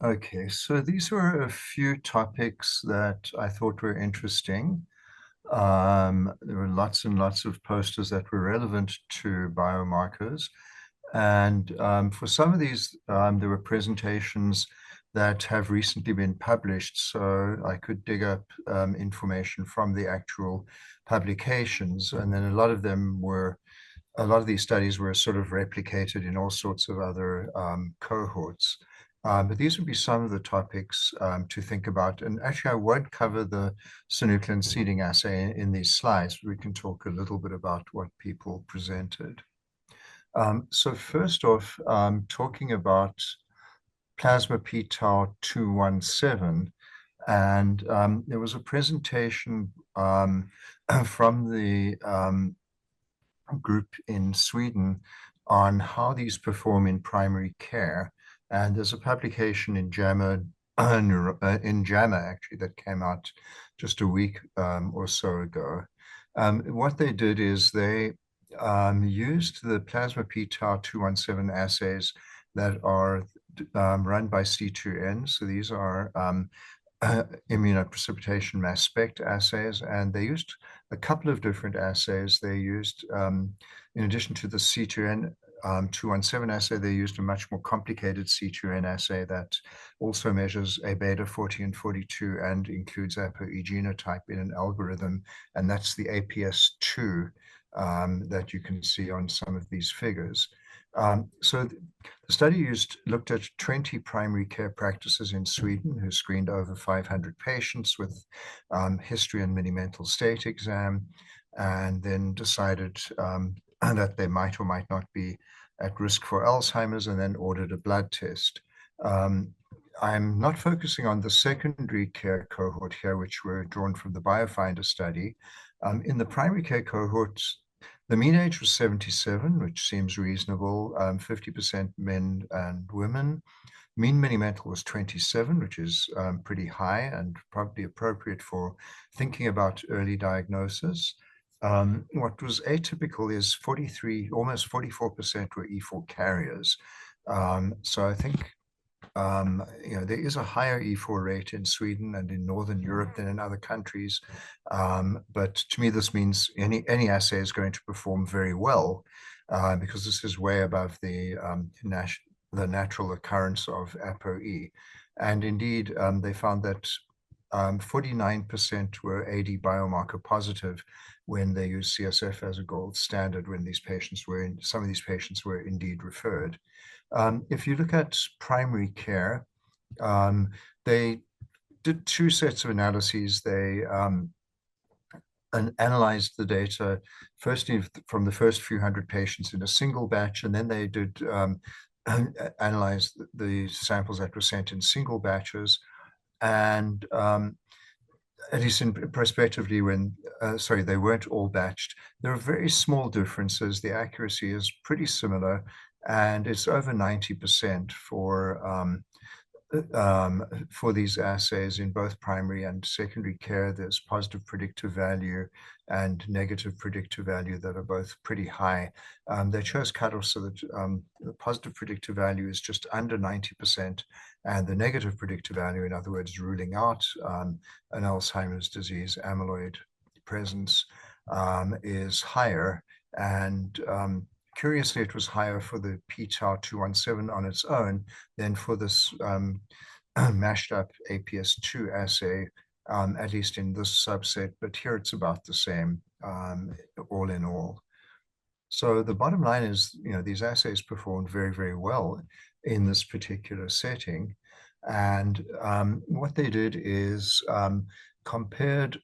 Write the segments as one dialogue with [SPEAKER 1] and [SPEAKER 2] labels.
[SPEAKER 1] Okay, so these were a few topics that I thought were interesting. There were lots and lots of posters that were relevant to biomarkers. And for some of these, there were presentations that have recently been published, so I could dig up information from the actual publications. And then a lot of these studies were sort of replicated in all sorts of other cohorts. But these would be some of the topics to think about. And actually, I won't cover the synuclein seeding assay in these slides. We can talk a little bit about what people presented. So first off, talking about plasma p-tau 217, and there was a presentation from the group in Sweden on how these perform in primary care. And there's a publication in JAMA, actually, that came out just a week or so ago. What they did is they used the plasma p-tau 217 assays that are run by C2N. So these are immunoprecipitation mass spec assays, and they used a couple of different assays. They used, in addition to the C2N 217 assay, they used a much more complicated C2N assay that also measures A beta 40 and 42 and includes ApoE genotype in an algorithm, and that's the APS2 that you can see on some of these figures. So the study looked at 20 primary care practices in Sweden who screened over 500 patients with history and mini-mental state exam, and then decided that they might or might not be at risk for Alzheimer's, and then ordered a blood test. I'm not focusing on the secondary care cohort here, which were drawn from the Biofinder study. In the primary care cohorts, the mean age was 77, which seems reasonable, 50% men and women. Mean mini-mental was 27, which is pretty high and probably appropriate for thinking about early diagnosis. What was atypical is 43, almost 44% were E4 carriers. So I think there is a higher E4 rate in Sweden and in Northern Europe than in other countries. But to me, this means any assay is going to perform very well because this is way above the natural occurrence of ApoE. And indeed, they found that 49% were AD biomarker positive when they used CSF as a gold standard when some of these patients were indeed referred. If you look at primary care, they did two sets of analyses. They analyzed the data, firstly from the first few hundred patients in a single batch, and then they did analyze the samples that were sent in single batches. And at least prospectively, they weren't all batched. There are very small differences. The accuracy is pretty similar, and it's over 90% for these assays in both primary and secondary care. There's positive predictive value and negative predictive value that are both pretty high. They chose cutoffs so that the positive predictive value is just under 90%, and the negative predictive value, in other words, ruling out an Alzheimer's disease amyloid presence, is higher. And curiously, it was higher for the p-tau 217 on its own than for this mashed up APS2 assay, at least in this subset, but here it's about the same all in all. So the bottom line is, these assays performed very, very well in this particular setting. And what they did is compared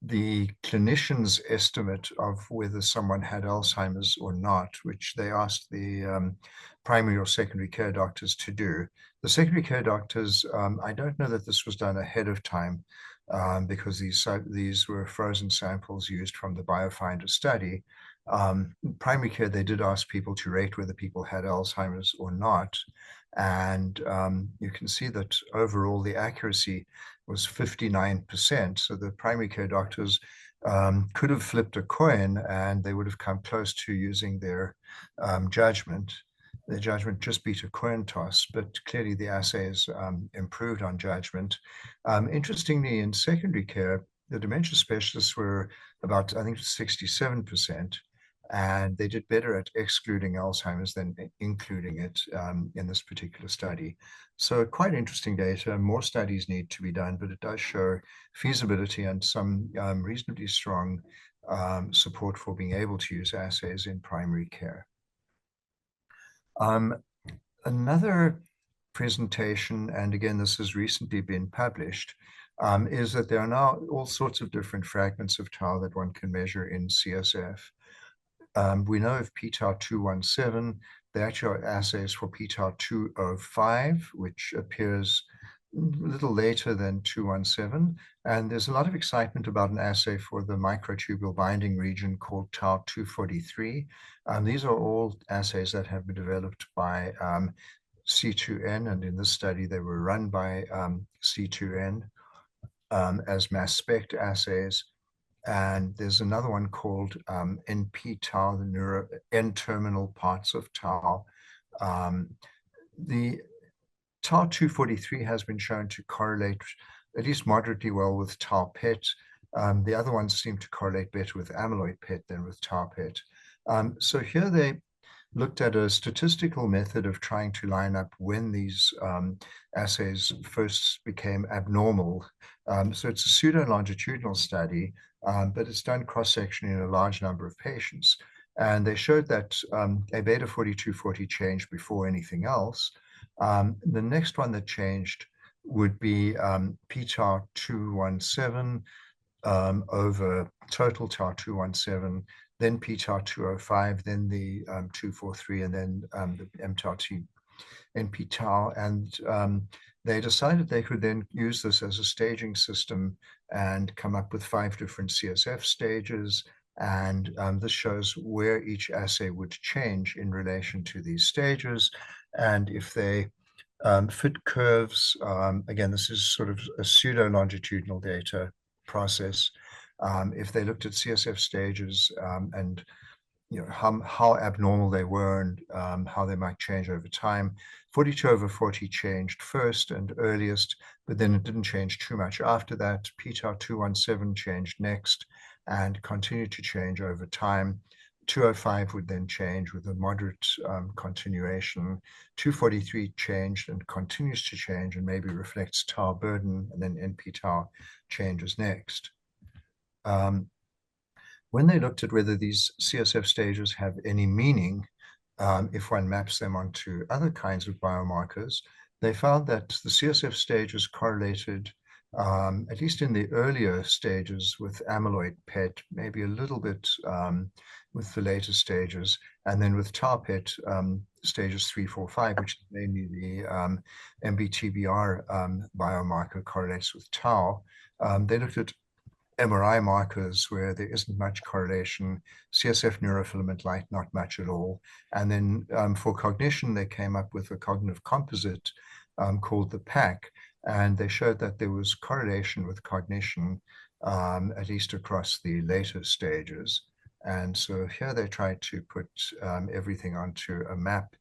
[SPEAKER 1] the clinician's estimate of whether someone had Alzheimer's or not, which they asked the primary or secondary care doctors to do. The secondary care doctors, I don't know that this was done ahead of time because these were frozen samples used from the Biofinder study. Primary care, they did ask people to rate whether people had Alzheimer's or not. And you can see that overall the accuracy was 59%. So the primary care doctors could have flipped a coin and they would have come close to using their judgment. their judgment just beat a coin toss, but clearly the assays improved on judgment. Interestingly, in secondary care, the dementia specialists were about, I think, 67%, and they did better at excluding Alzheimer's than including it in this particular study. So quite interesting data. More studies need to be done, but it does show feasibility and some reasonably strong support for being able to use assays in primary care. Another presentation, and again, this has recently been published, is that there are now all sorts of different fragments of tau that one can measure in CSF. We know of p-tau217. There actually are assays for p-tau205, which appears a little later than 217. And there's a lot of excitement about an assay for the microtubule binding region called tau243. These are all assays that have been developed by C2N, and in this study, they were run by C2N as mass spec assays. And there's another one called NP-tau, the N-terminal parts of tau. The tau243 has been shown to correlate at least moderately well with tau PET. The other ones seem to correlate better with amyloid PET than with tau PET. So here they looked at a statistical method of trying to line up when these assays first became abnormal. So it's a pseudo-longitudinal study, but it's done cross-section in a large number of patients. And they showed that a beta 4240 changed before anything else. The next one that changed would be p-tau217 over total tau217, then p-tau205, then the 243, and then the m-tau-t NP-tau. And they decided they could then use this as a staging system and come up with 5 different CSF stages. And this shows where each assay would change in relation to these stages. And if they fit curves, again, this is sort of a pseudo-longitudinal data process. If they looked at CSF stages and how abnormal they were and how they might change over time, 42/40 changed first and earliest, but then it didn't change too much after that. p-tau217 changed next and continued to change over time. 205 would then change with a moderate continuation. 243 changed and continues to change and maybe reflects tau burden, and then NP-tau changes next. When they looked at whether these CSF stages have any meaning, if one maps them onto other kinds of biomarkers, they found that the CSF stages correlated, at least in the earlier stages, with amyloid PET, maybe a little bit with the later stages, and then with tau PET, stages 3, 4, 5, which is mainly the MBTBR biomarker correlates with tau. They looked at MRI markers where there isn't much correlation, CSF neurofilament light, not much at all. And then for cognition, they came up with a cognitive composite called the PAC, and they showed that there was correlation with cognition, at least across the later stages. And so here they tried to put everything onto a map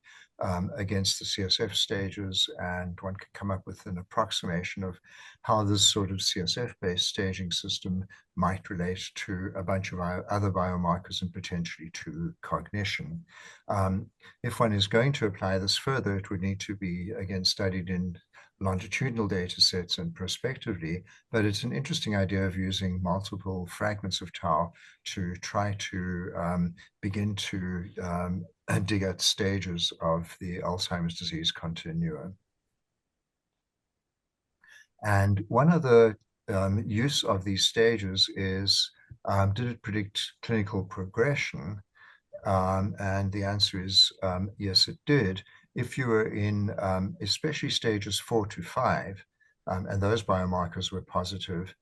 [SPEAKER 1] against the CSF stages, and one could come up with an approximation of how this sort of CSF-based staging system might relate to a bunch of other biomarkers and potentially to cognition. If one is going to apply this further, it would need to be, again, studied in longitudinal data sets and prospectively, but it's an interesting idea of using multiple fragments of tau to try to begin to dig at stages of the Alzheimer's disease continuum. And one of the use of these stages is, did it predict clinical progression? And the answer is yes, it did. If you were in especially stages 4 to 5, and those biomarkers were positive,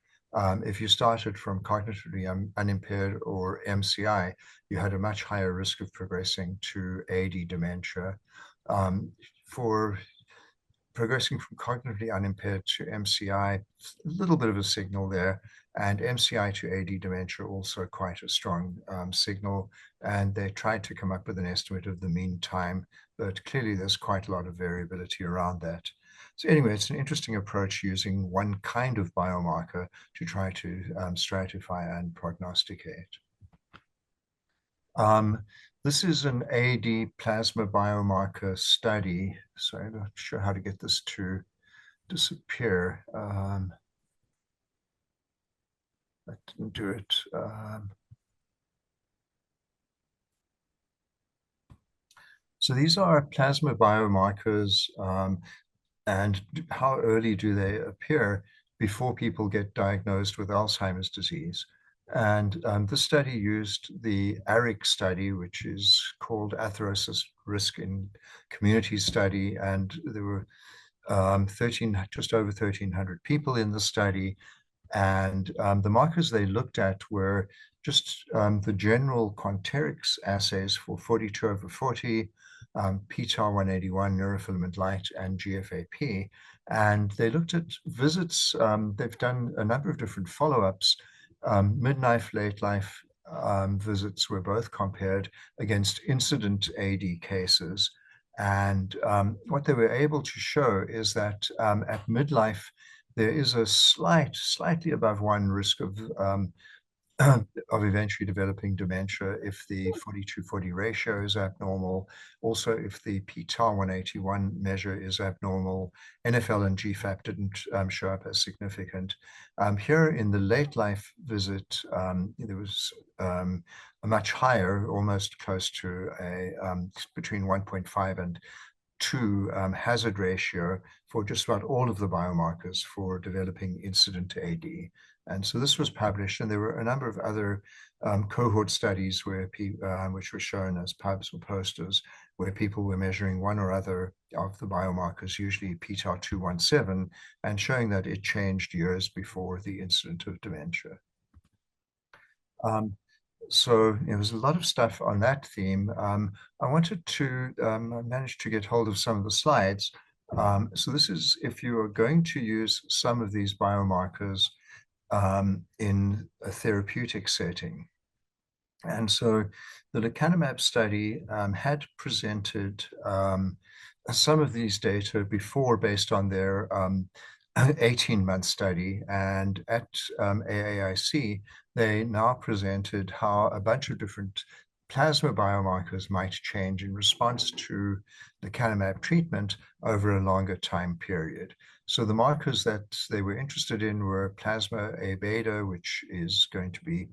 [SPEAKER 1] if you started from cognitively unimpaired or MCI, you had a much higher risk of progressing to AD dementia. For progressing from cognitively unimpaired to MCI, a little bit of a signal there, and MCI to AD dementia, also quite a strong signal. And they tried to come up with an estimate of the mean time, but clearly there's quite a lot of variability around that. So anyway, it's an interesting approach using one kind of biomarker to try to stratify and prognosticate. This is an AD plasma biomarker study. Sorry, I'm not sure how to get this to disappear. I didn't do it. So these are plasma biomarkers, and how early do they appear before people get diagnosed with Alzheimer's disease. And this study used the ARIC study, which is called Atherosclerosis Risk in Community Study, and there were just over 1,300 people in the study. And the markers they looked at were just the general Quanterix assays for 42/40, p-tau 181, neurofilament light, and GFAP. And they looked at visits. They've done a number of different follow-ups. Mid-life, late-life visits were both compared against incident AD cases. And what they were able to show is that at midlife, there is a slightly above 1 risk of eventually developing dementia if the 42/40 ratio is abnormal. Also, if the p-tau 181 measure is abnormal. NFL and GFAP didn't show up as significant. Here in the late life visit, there was a much higher, almost close to a between 1.5 and 2 hazard ratio for just about all of the biomarkers for developing incident AD. And so this was published, and there were a number of other cohort studies where which were shown as pubs or posters, where people were measuring one or other of the biomarkers, usually p-tau 217, and showing that it changed years before the incident of dementia. So there was a lot of stuff on that theme. I wanted to manage to get hold of some of the slides. So this is if you are going to use some of these biomarkers in a therapeutic setting. And so the lecanemab study had presented some of these data before based on their 18-month study. And at AAIC, they now presented how a bunch of different plasma biomarkers might change in response to lecanemab treatment over a longer time period. So the markers that they were interested in were plasma A beta, which is going to be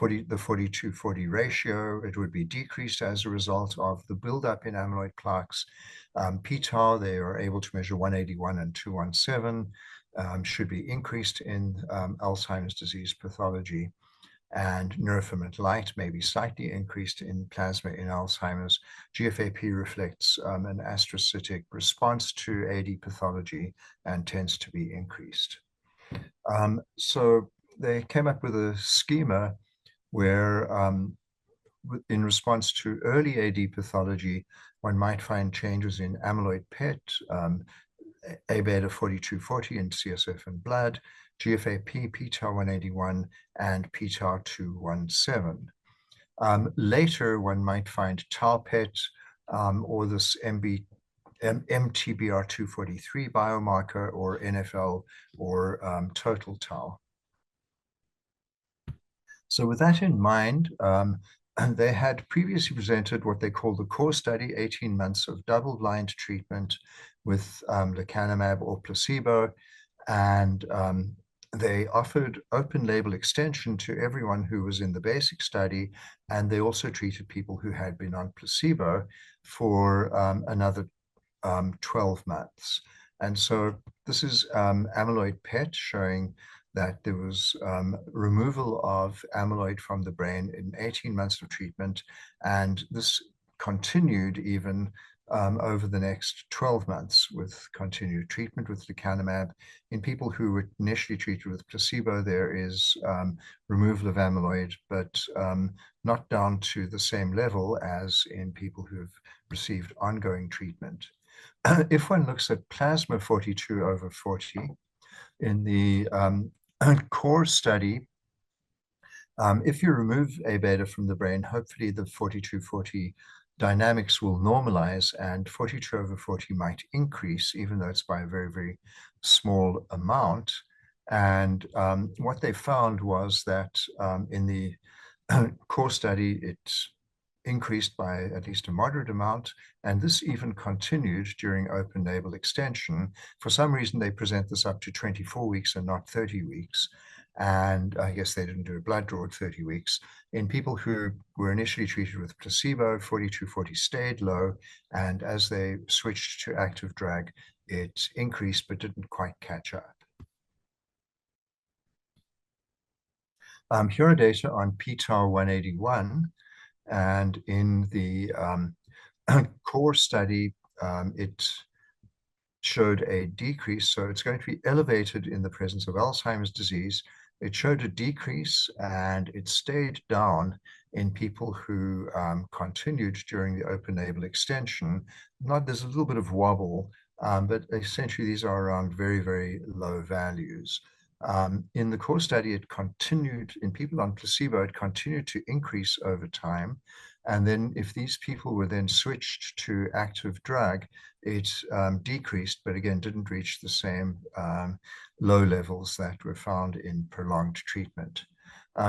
[SPEAKER 1] the 42/40 ratio. It would be decreased as a result of the buildup in amyloid plaques. p-tau, they are able to measure 181 and 217, should be increased in Alzheimer's disease pathology. And neurofilament light may be slightly increased in plasma in Alzheimer's. GFAP reflects an astrocytic response to AD pathology and tends to be increased. So they came up with a schema where in response to early AD pathology, one might find changes in amyloid PET, A beta 42/40 in CSF and blood, GFAP, p-tau 181, and p-tau 217. Later, one might find tau PET or this MTBR243 biomarker, or NFL, or total tau. So with that in mind, they had previously presented what they call the core study, 18 months of double-blind treatment with lecanemab or placebo, and they offered open label extension to everyone who was in the basic study, and they also treated people who had been on placebo for another 12 months. And so this is amyloid PET showing that there was removal of amyloid from the brain in 18 months of treatment, and this continued even over the next 12 months with continued treatment with lecanemab. In people who were initially treated with placebo, there is removal of amyloid, but not down to the same level as in people who have received ongoing treatment. if one looks at plasma 42/40 in the core study, if you remove A beta from the brain, hopefully the 42/40 dynamics will normalize and 42/40 might increase, even though it's by a very, very small amount. And what they found was that in the core study, it increased by at least a moderate amount, and this even continued during open label extension. For some reason, they present this up to 24 weeks and not 30 weeks. And I guess they didn't do a blood draw at 30 weeks. In people who were initially treated with placebo, 42/40 stayed low, and as they switched to active drug, it increased but didn't quite catch up. Here are data on p-tau 181, and in the core study, it showed a decrease. So it's going to be elevated in the presence of Alzheimer's disease. It showed a decrease and it stayed down in people who continued during the open label extension. There's a little bit of wobble, but essentially these are around very, very low values. In the core study, it continued, in people on placebo, it continued to increase over time. And then if these people were then switched to active drug, it decreased, but again, didn't reach the same low levels that were found in prolonged treatment.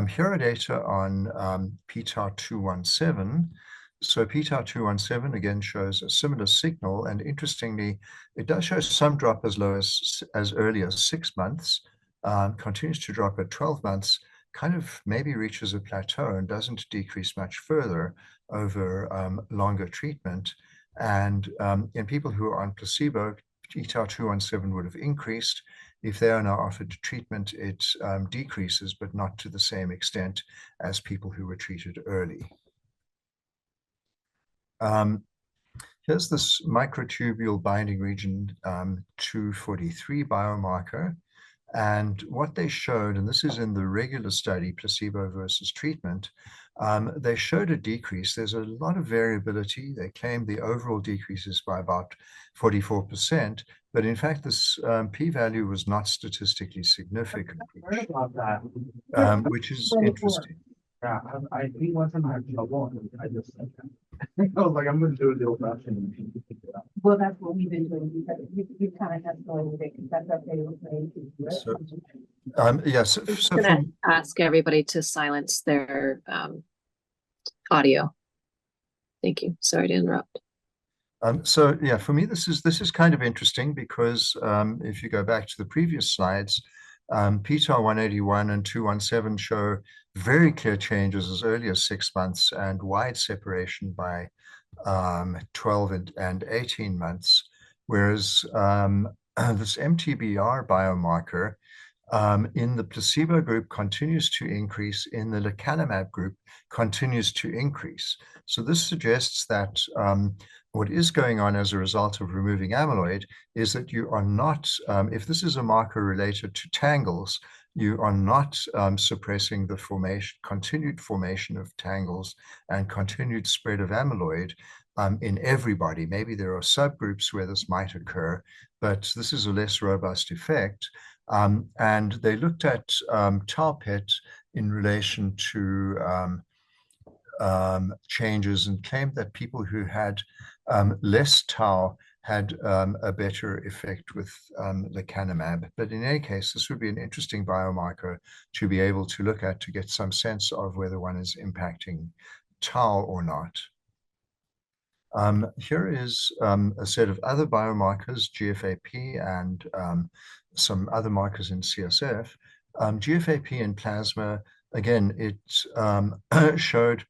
[SPEAKER 1] Here are data on p-tau 217. So p-tau 217 again shows a similar signal, and interestingly, it does show some drop as low as early as 6 months, continues to drop at 12 months, kind of maybe reaches a plateau and doesn't decrease much further over longer treatment. And in people who are on placebo, p-tau 217 would have increased. If they are now offered treatment, it decreases, but not to the same extent as people who were treated early. Here's this microtubule binding region 243 biomarker. And what they showed, and this is in the regular study, placebo versus treatment, they showed a decrease. There's a lot of variability. They claim the overall decrease is by about 44%, but in fact, this p-value was not statistically significant, which is interesting.
[SPEAKER 2] Yeah, I think once I'm having trouble, I just I was like, I'm going to do it the old-fashioned.
[SPEAKER 3] Well, that's what we've been doing. You kind of have to go with it because that's okay with me.
[SPEAKER 1] Yes.
[SPEAKER 4] I'm going to ask everybody to silence their audio. Thank you. Sorry to interrupt.
[SPEAKER 1] So yeah, for me, this is kind of interesting because if you go back to the previous slides, p-tau 181 and 217 show very clear changes as early as 6 months and wide separation by 12 and 18 months, whereas this MTBR biomarker in the placebo group continues to increase, in the lecanemab group continues to increase. So this suggests that what is going on as a result of removing amyloid is that you are not, if this is a marker related to tangles, you are not suppressing the continued formation of tangles and continued spread of amyloid in everybody. Maybe there are subgroups where this might occur, but this is a less robust effect. And they looked at tau PET in relation to changes and claimed that people who had less tau had a better effect with lecanemab. But in any case, this would be an interesting biomarker to be able to look at to get some sense of whether one is impacting tau or not. Here is a set of other biomarkers, GFAP and some other markers in CSF. GFAP in plasma, again, it showed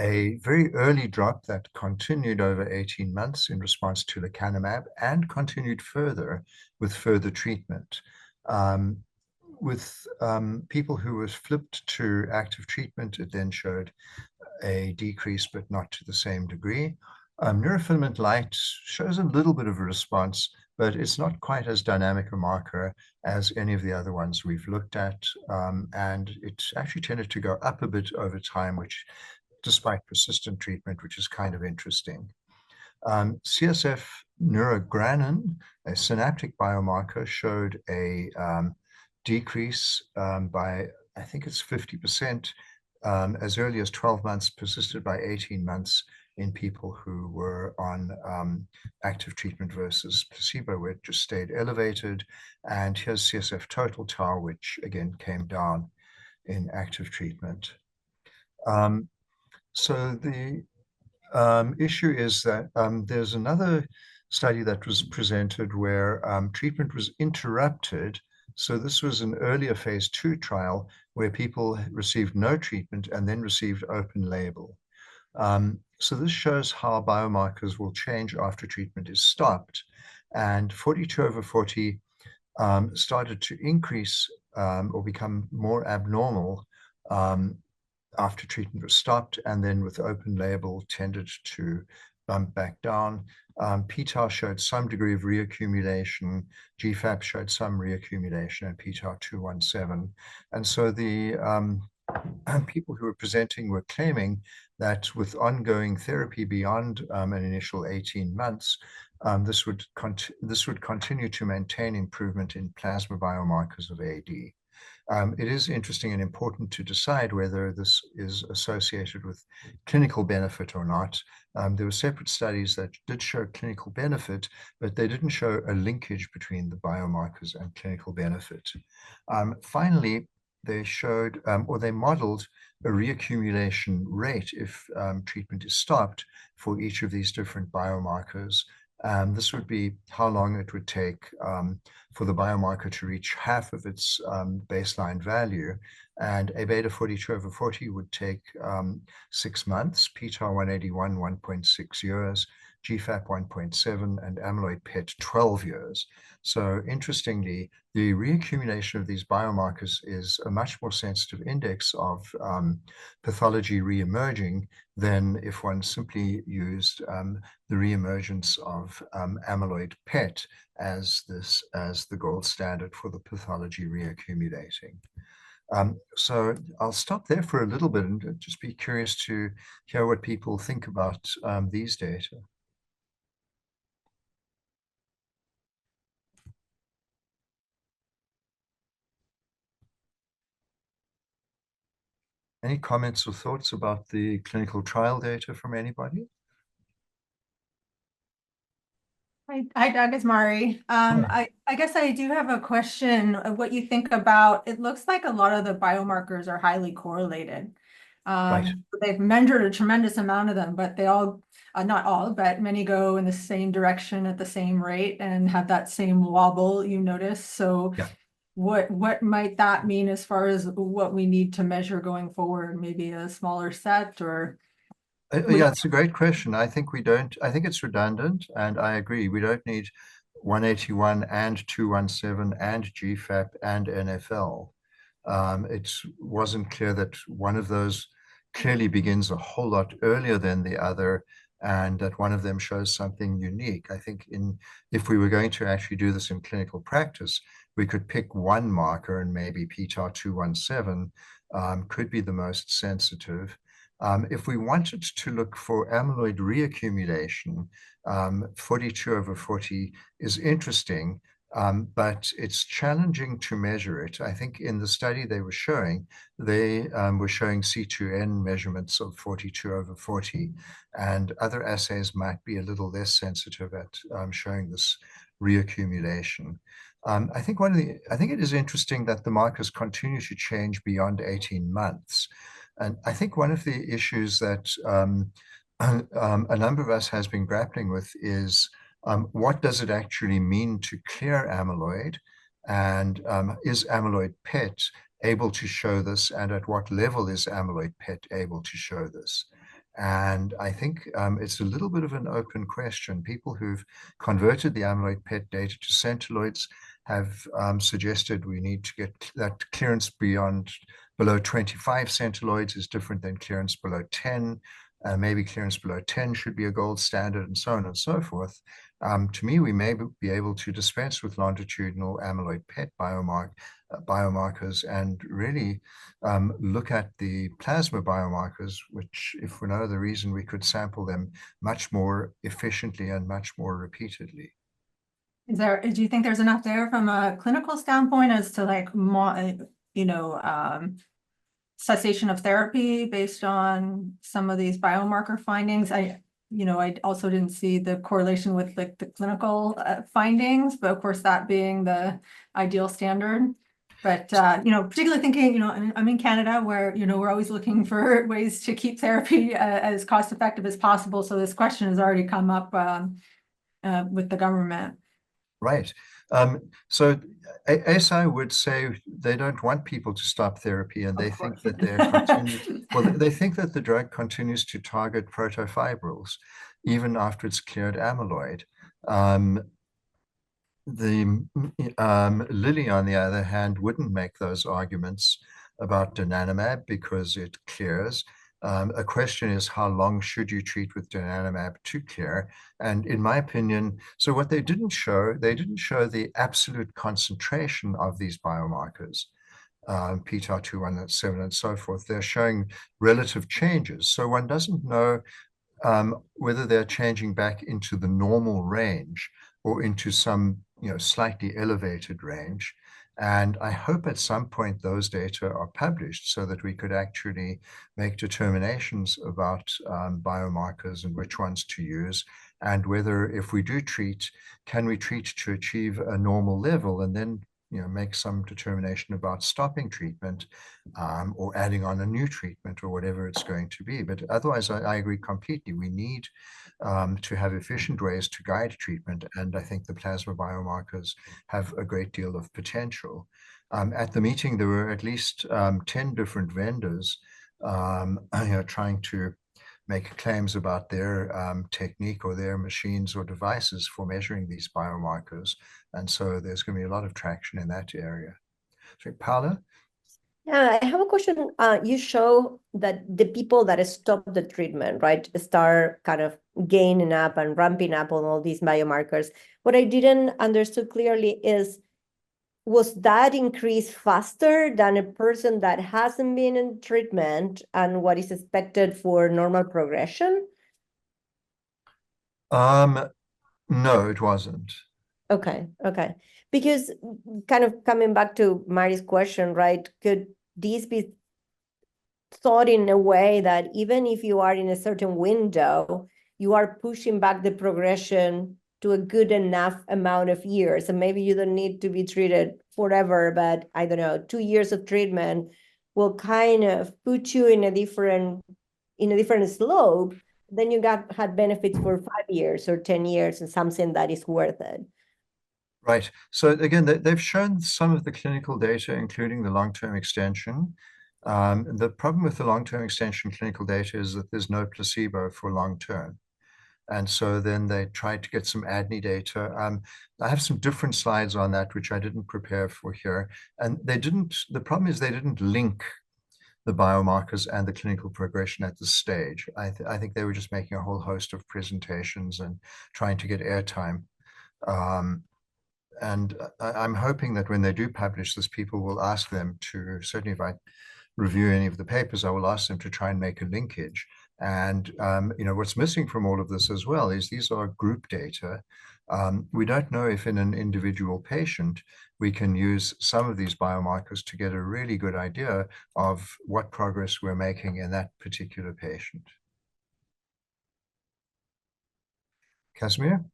[SPEAKER 1] a very early drop that continued over 18 months in response to lecanemab and continued further with further treatment. With people who were flipped to active treatment, it then showed a decrease, but not to the same degree. Neurofilament light shows a little bit of a response, but it's not quite as dynamic a marker as any of the other ones we've looked at. And it actually tended to go up a bit over time, which despite persistent treatment, which is kind of interesting. CSF neurogranin, a synaptic biomarker, showed a decrease by, I think it's 50%, as early as 12 months, persisted by 18 months in people who were on active treatment versus placebo, where it just stayed elevated. And here's CSF total tau, which again came down in active treatment. So the issue is that there's another study that was presented where treatment was interrupted. So this was an earlier phase 2 trial where people received no treatment and then received open label. So this shows how biomarkers will change after treatment is stopped. And 42/40 started to increase or become more abnormal after treatment was stopped, and then with open label tended to bump back down. p-tau showed some degree of reaccumulation, GFAP showed some reaccumulation, and p-tau 217. And so the people who were presenting were claiming that with ongoing therapy beyond an initial 18 months, this would continue to maintain improvement in plasma biomarkers of AD. It is interesting and important to decide whether this is associated with clinical benefit or not. There were separate studies that did show clinical benefit, but they didn't show a linkage between the biomarkers and clinical benefit. Finally, they showed or they modeled a reaccumulation rate if treatment is stopped for each of these different biomarkers. This would be how long it would take for the biomarker to reach half of its baseline value. And A beta 42/40 would take 6 months, p-tau 181, 1.6 years, GFAP 1.7, and amyloid PET 12 years. So interestingly, the reaccumulation of these biomarkers is a much more sensitive index of pathology reemerging than if one simply used the reemergence of amyloid PET as the gold standard for the pathology reaccumulating. So I'll stop there for a little bit and just be curious to hear what people think about these data. Any comments or thoughts about the clinical trial data from anybody?
[SPEAKER 5] Hi, Doug, it's Mari. I guess I do have a question of what you think about, it looks like a lot of the biomarkers are highly correlated.
[SPEAKER 1] Right.
[SPEAKER 5] They've measured a tremendous amount of them, but they all, not all, but many go in the same direction at the same rate and have that same wobble you notice. So
[SPEAKER 1] Yeah.
[SPEAKER 5] What might that mean as far as what we need to measure going forward? Maybe a smaller set or?
[SPEAKER 1] Yeah, it's a great question. I think it's redundant, and I agree. We don't need 181 and 217 and GFAP and NFL. It wasn't clear that one of those clearly begins a whole lot earlier than the other, and that one of them shows something unique. I think if we were going to actually do this in clinical practice, we could pick one marker, and maybe p-tau 217 could be the most sensitive. If we wanted to look for amyloid reaccumulation, 42/40 is interesting, but it's challenging to measure it. I think in the study they were showing C2N measurements of 42/40, and other assays might be a little less sensitive at showing this reaccumulation. I think it is interesting that the markers continue to change beyond 18 months. And I think one of the issues that a number of us has been grappling with is what does it actually mean to clear amyloid? And is amyloid PET able to show this? And at what level is amyloid PET able to show this? And I think it's a little bit of an open question. People who've converted the amyloid PET data to centiloids have suggested we need to get that clearance below 25 centiloids is different than clearance below 10. Maybe clearance below 10 should be a gold standard, and so on and so forth. To me, we may be able to dispense with longitudinal amyloid PET biomarkers and really look at the plasma biomarkers, which, if we know the reason, we could sample them much more efficiently and much more repeatedly.
[SPEAKER 5] Do you think there's enough there from a clinical standpoint as to like cessation of therapy based on some of these biomarker findings? I also didn't see the correlation with like the clinical findings, but of course that being the ideal standard. But particularly thinking, I'm in Canada where we're always looking for ways to keep therapy as cost effective as possible. So this question has already come up with the government.
[SPEAKER 1] Right. So ASI would say they don't want people to stop therapy, and they think that they think that the drug continues to target protofibrils even after it's cleared amyloid. Lilly, on the other hand, wouldn't make those arguments about donanemab because it clears. A question is, how long should you treat with donanemab to clear? And in my opinion, so what they didn't show the absolute concentration of these biomarkers, p-tau217 and so forth. They're showing relative changes. So one doesn't know whether they're changing back into the normal range or into some slightly elevated range. And I hope at some point those data are published so that we could actually make determinations about biomarkers and which ones to use, and whether, if we do treat, can we treat to achieve a normal level, and then make some determination about stopping treatment or adding on a new treatment or whatever it's going to be. But otherwise, I agree completely. We need to have efficient ways to guide treatment, and I think the plasma biomarkers have a great deal of potential. At the meeting, there were at least 10 different vendors trying to make claims about their technique or their machines or devices for measuring these biomarkers. And so there's going to be a lot of traction in that area. So, Paula?
[SPEAKER 6] Yeah, I have a question. You show that the people that stop the treatment, right, start kind of gaining up and ramping up on all these biomarkers. What I didn't understand clearly is, was that increase faster than a person that hasn't been in treatment and what is expected for normal progression?
[SPEAKER 1] No, it wasn't.
[SPEAKER 6] Okay. Because kind of coming back to Mari's question, right, could these be thought in a way that even if you are in a certain window, you are pushing back the progression to a good enough amount of years, and maybe you don't need to be treated forever, but I don't know, 2 years of treatment will kind of put you in a different slope. Then you had benefits for 5 years or 10 years and something that is worth it.
[SPEAKER 1] Right. So again, they've shown some of the clinical data, including the long-term extension. The problem with the long-term extension clinical data is that there's no placebo for long-term. And so then they tried to get some ADNI data. I have some different slides on that, which I didn't prepare for here. And the problem is they didn't link the biomarkers and the clinical progression at this stage. I think they were just making a whole host of presentations and trying to get airtime. And I'm hoping that when they do publish this, people will ask them to, certainly if I review any of the papers, I will ask them to try and make a linkage. And what's missing from all of this as well is these are group data. We don't know if in an individual patient we can use some of these biomarkers to get a really good idea of what progress we're making in that particular patient. Casimir?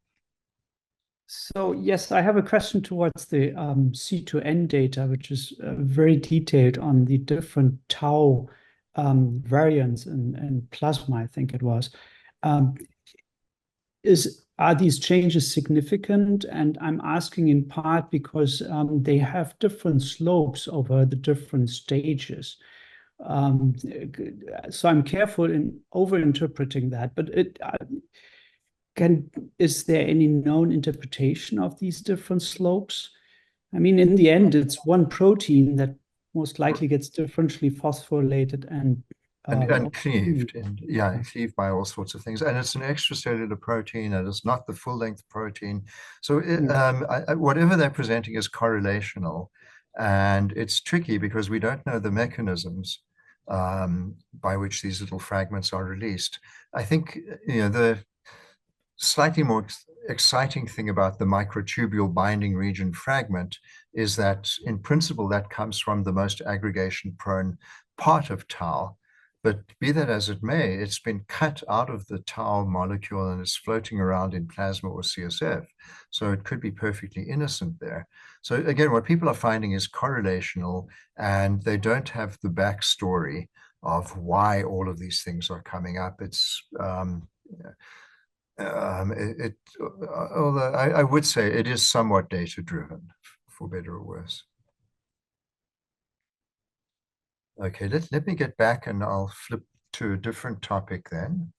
[SPEAKER 7] So yes, I have a question towards the C2N data, which is very detailed on the different tau variants and plasma, I think it was. Are these changes significant? And I'm asking in part because they have different slopes over the different stages. So I'm careful in overinterpreting that, but is there any known interpretation of these different slopes? I mean, in the end, it's one protein that most likely gets differentially phosphorylated and
[SPEAKER 1] and
[SPEAKER 7] or
[SPEAKER 1] cleaved, and yeah,
[SPEAKER 7] Yeah.
[SPEAKER 1] cleaved by all sorts of things. And it's an extracellular protein, and it's not the full length protein. So whatever they're presenting is correlational, and it's tricky because we don't know the mechanisms by which these little fragments are released. I think the slightly more exciting thing about the microtubule binding region fragment is that in principle that comes from the most aggregation prone part of tau. But be that as it may, it's been cut out of the tau molecule and it's floating around in plasma or CSF. So it could be perfectly innocent there. So again, what people are finding is correlational, and they don't have the backstory of why all of these things are coming up. It's although I would say it is somewhat data driven, for better or worse. Okay, let me get back and I'll flip to a different topic then.